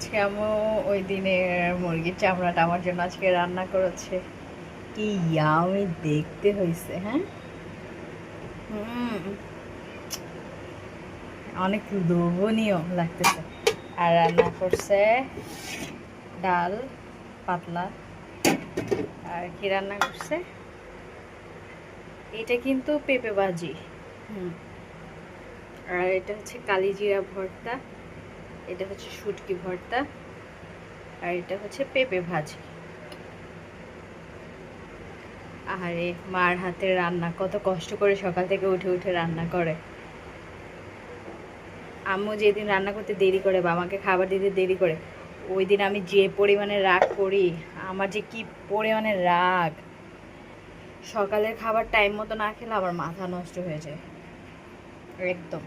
আজকে আম্মু ওই দিনের মুরগির চামড়াটা আমার জন্য আজকে রান্না করেছে। কি ইয়ামি দেখতে হয়েছে, হ্যাঁ। হুম, অনেক লোভনীয় লাগতেছে। আর রান্না করছে ডাল পাতলা। আর কি রান্না করছে, এটা কিন্তু পেঁপে ভাজি। হুম, আর এটা হচ্ছে কালিজিরা ভর্তা, এটা হচ্ছে শুটকি ভর্তা, আর এটা হচ্ছে পেঁপে ভাজি। আরে মার হাতের রান্না কত কষ্ট করে সকাল থেকে উঠে উঠে রান্না করে। আম্মু যেদিন রান্না করতে দেরি করে বা আমাকে খাবার দিতে দেরি করে, ওই দিন আমি যে পরিমাণে রাগ করি, আমার যে কি পরিমাণে রাগ। সকালের খাবার টাইম মতো না খেলে আমার মাথা নষ্ট হয়ে যায় একদম।